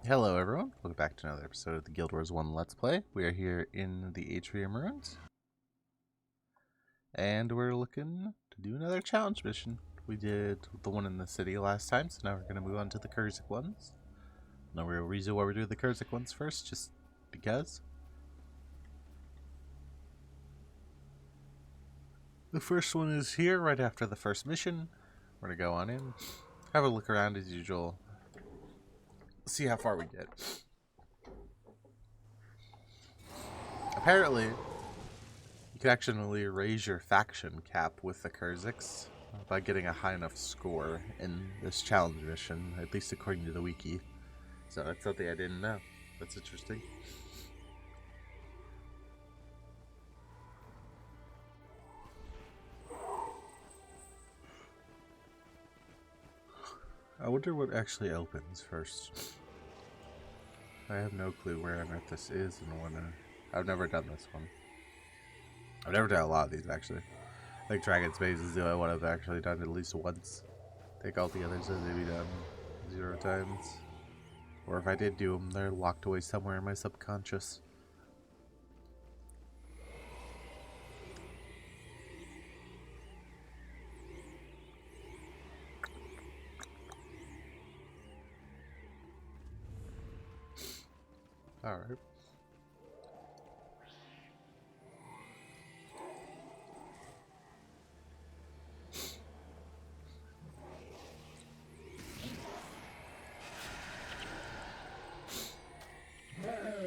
Hello everyone, welcome back to another episode of the Guild Wars 1 Let's Play. We are here in the Altrumm Ruins, and we're looking to do another challenge mission. We did the one in the city last time, so now we're going to move on to the Kurzick ones. No real reason why we're doing the Kurzick ones first, just because. The first one is here, right after the first mission. We're going to go on in, have a look around as usual, see how far we get. Apparently, you can actually raise your faction cap with the Kurzicks by getting a high enough score in this challenge mission, at least according to the wiki. So that's something I didn't know. That's interesting. I wonder what actually opens first. I have no clue where on earth this is and when. I've never done this one. I've never done a lot of these actually. I think Dragon's Maze is the only one I've actually done at least once. I think all the others have maybe done 0 times. Or if I did do them, they're locked away somewhere in my subconscious. Alright.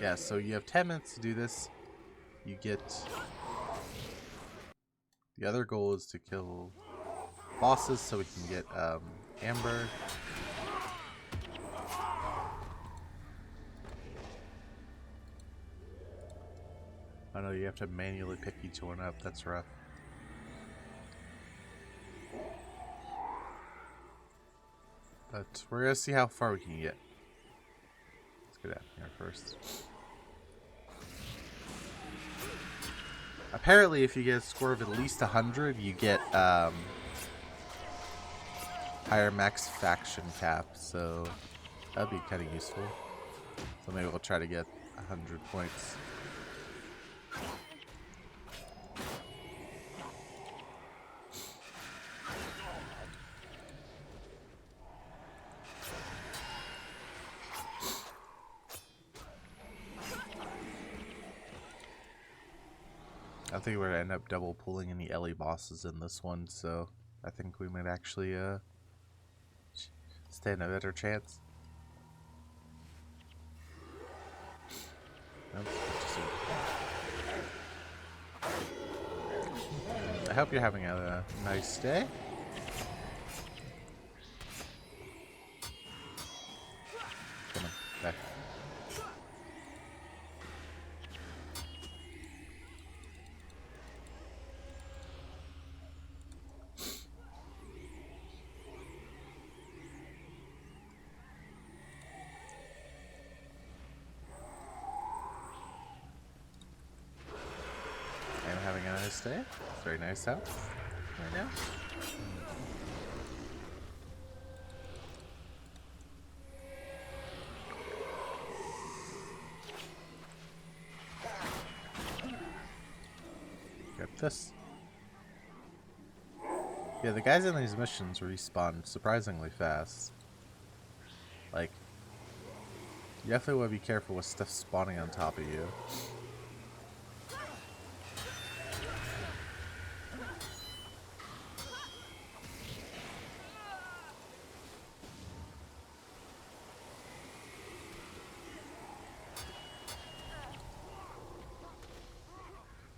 Yeah, so you have 10 minutes to do this. You get... The other goal is to kill bosses so we can get Amber. I know you have to manually pick each one up, that's rough. But we're gonna see how far we can get. Let's get out here first. Apparently, if you get a score of at least 100, you get higher max faction cap, so that'd be kind of useful. So maybe we'll try to get 100 points. I think we're gonna end up double pulling any Ellie bosses in this one, so I think we might actually stand a better chance. Nope, I hope you're having a nice day. Come on, back. I'm having a nice day. It's very nice out right now. Get this. Yeah, the guys in these missions respawn surprisingly fast. Like, you definitely want to be careful with stuff spawning on top of you.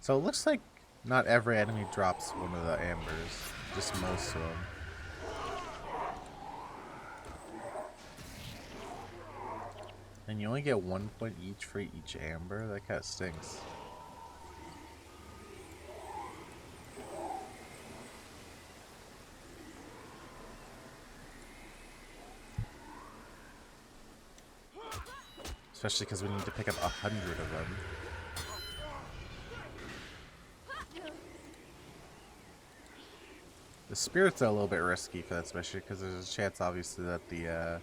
So it looks like not every enemy drops one of the ambers, just most of them. And you only get 1 point each for each amber? That kind of stinks. Especially because we need to pick up 100 of them. The spirits are a little bit risky for that, especially because there's a chance, obviously, that the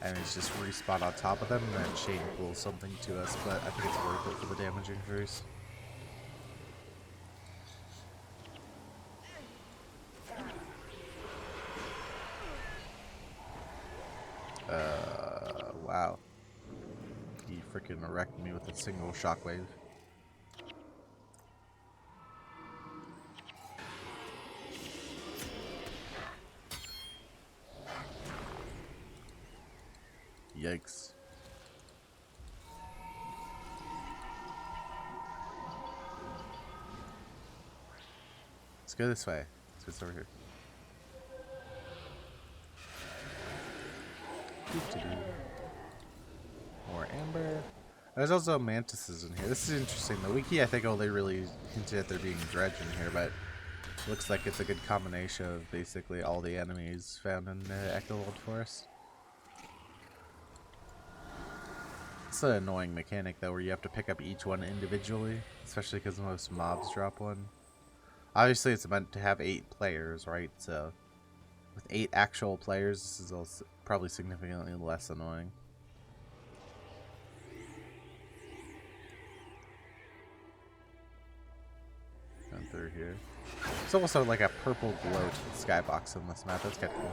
enemies just respawn on top of them and then chain pulls something to us, but I think it's worth it for the damage increase. Wow. He freaking wrecked me with a single shockwave. Yikes. Let's go this way. Let's go over here. More amber. There's also mantises in here. This is interesting. The wiki, I think, only really hinted at there being dredge in here, but looks like it's a good combination of basically all the enemies found in the Echowold Forest. It's an annoying mechanic, though, where you have to pick up each one individually, especially because most mobs drop one. Obviously, it's meant to have 8 players, right? So, with 8 actual players, this is also probably significantly less annoying. Going through here. It's also like a purple glow to the skybox on this map. That's kind of cool.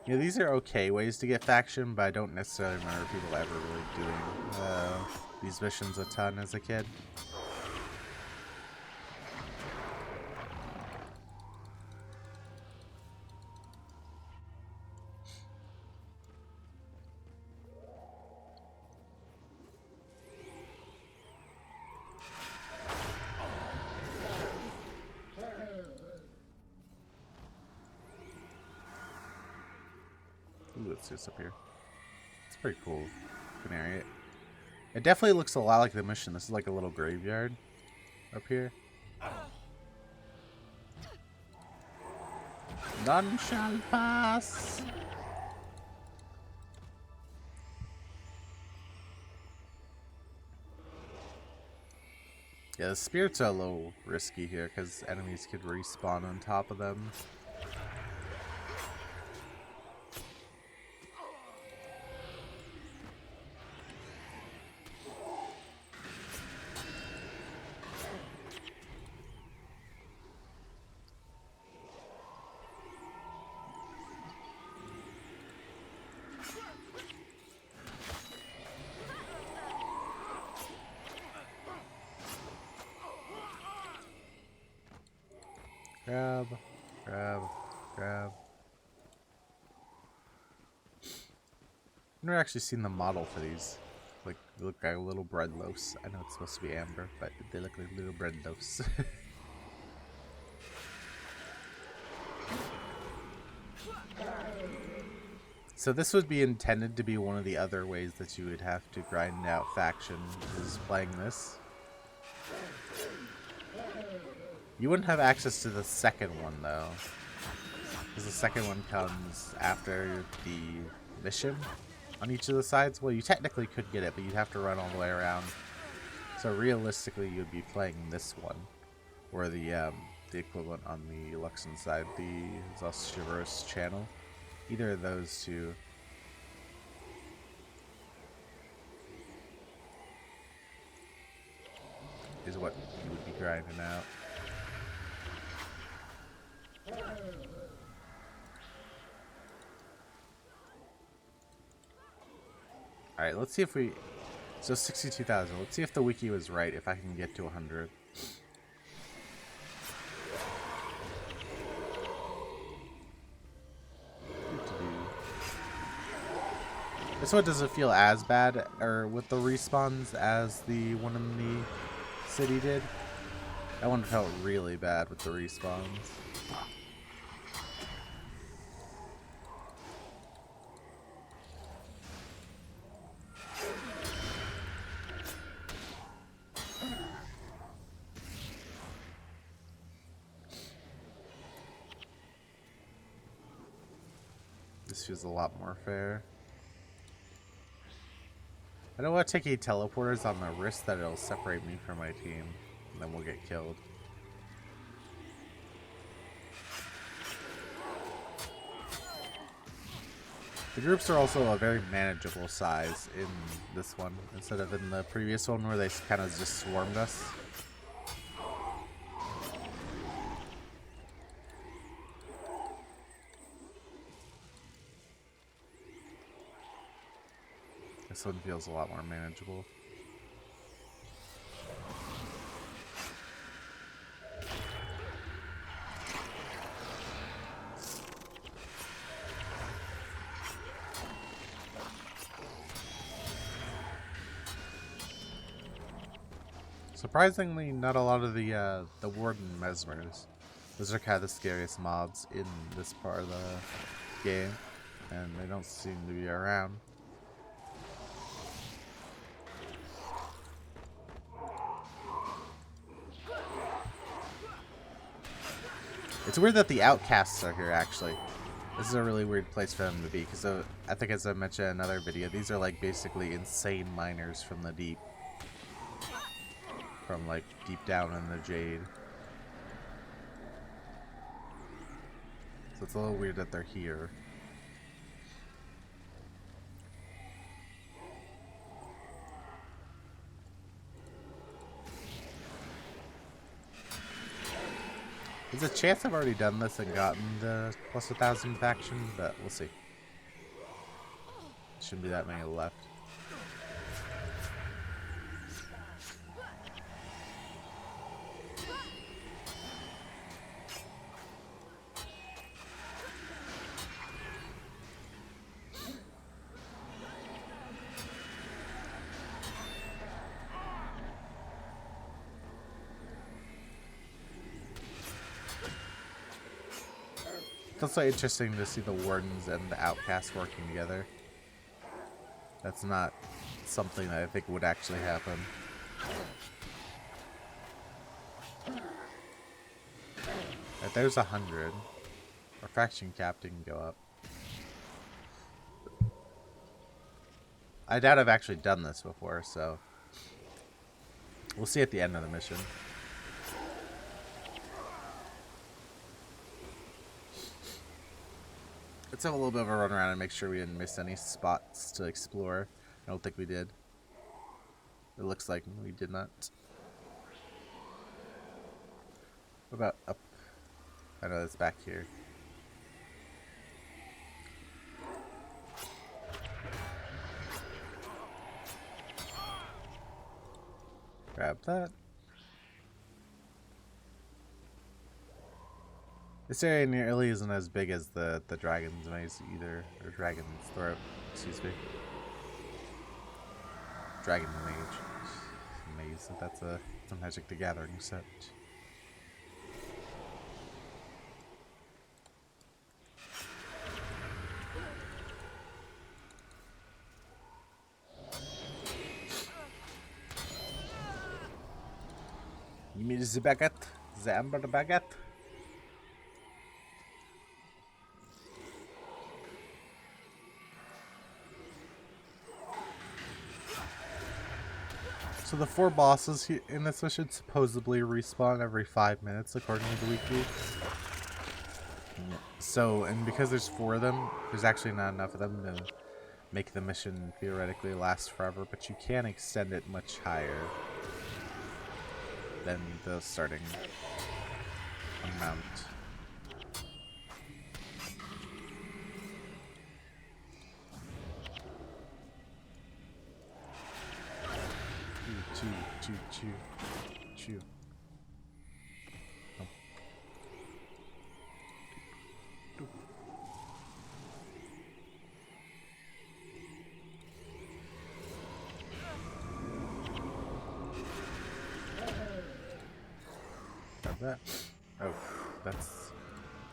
Yeah, these are okay ways to get faction, but I don't necessarily remember people ever really doing these missions a ton as a kid. Ooh, let's see what's up here. It's pretty cool. Good area. It definitely looks a lot like the mission. This is like a little graveyard up here. None shall pass. Yeah, the spirits are a little risky here because enemies could respawn on top of them. Grab, grab, grab. I've never actually seen the model for these. Like, they look like little bread loaves. I know it's supposed to be amber, but they look like little bread loaves. So this would be intended to be one of the other ways that you would have to grind out faction, is playing this. You wouldn't have access to the second one, though. Because the second one comes after the mission on each of the sides. Well, you technically could get it, but you'd have to run all the way around. So realistically, you'd be playing this one. Or the equivalent on the Luxon side, the Zoshiverse channel. Either of those two. Is what you would be grinding out. Alright, let's see if we... So 62,000. Let's see if the wiki was right, if I can get to 100. This one doesn't feel as bad, or with the respawns, as the one in the city did. That one felt really bad with the respawns. This feels a lot more fair. I don't want to take any teleporters on the risk that it'll separate me from my team, and then we'll get killed. The groups are also a very manageable size in this one, instead of in the previous one where they kind of just swarmed us. This one feels a lot more manageable. Surprisingly, not a lot of the Warden Mesmers. Those are kind of the scariest mobs in this part of the game, and they don't seem to be around. It's weird that the outcasts are here, actually. This is a really weird place for them to be, because I think as I mentioned in another video, these are like basically insane miners from the deep. From like deep down in the Jade. So it's a little weird that they're here. There's a chance I've already done this and gotten the plus 1,000 faction, but we'll see. Shouldn't be that many left. It's also interesting to see the Wardens and the Outcasts working together. That's not something that I think would actually happen. Right, there's 100. Our faction captain can go up. I doubt I've actually done this before, so we'll see at the end of the mission. Let's have a little bit of a run around and make sure we didn't miss any spots to explore. I don't think we did. It looks like we did not. What about up? I know it's back here. Grab that. This area nearly isn't as big as the Dragon's Maze either, or Dragon's Throat, excuse me. Dragon Maze, that's a Magic the Gathering set. You mean the baguette? The amber baguette? So the 4 bosses in this mission supposedly respawn every 5 minutes, according to the wiki. So, and because there's 4 of them, there's actually not enough of them to make the mission theoretically last forever, but you can extend it much higher than the starting amount. Chew. Oh. Grab that. Oh, that's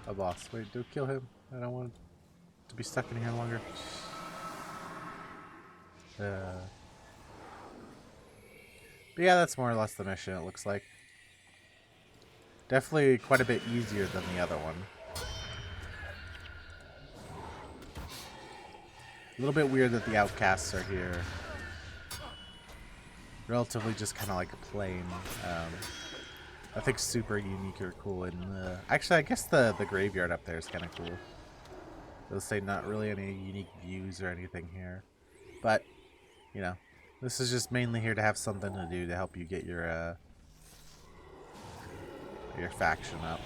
a boss. Wait, do kill him. I don't want to be stuck in here longer. But yeah, that's more or less the mission, it looks like. Definitely quite a bit easier than the other one. A little bit weird that the outcasts are here. Relatively just kind of like a plain. I think super unique or cool. Actually, I guess the graveyard up there is kind of cool. They'll say not really any unique views or anything here. But, you know, this is just mainly here to have something to do to help you get your faction up.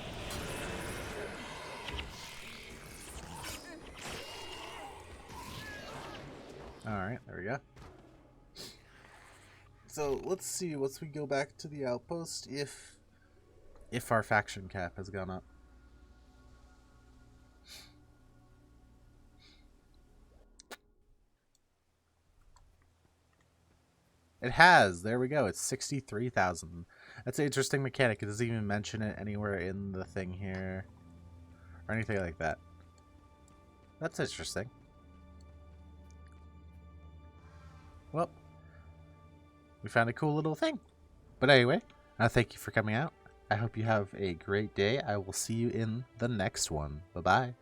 Alright, there we go. So let's see, once we go back to the outpost, if our faction cap has gone up. It has. There we go. It's 63,000. That's an interesting mechanic. It doesn't even mention it anywhere in the thing here or anything like that. That's interesting. Well, we found a cool little thing. But anyway, thank you for coming out. I hope you have a great day. I will see you in the next one. Bye-bye.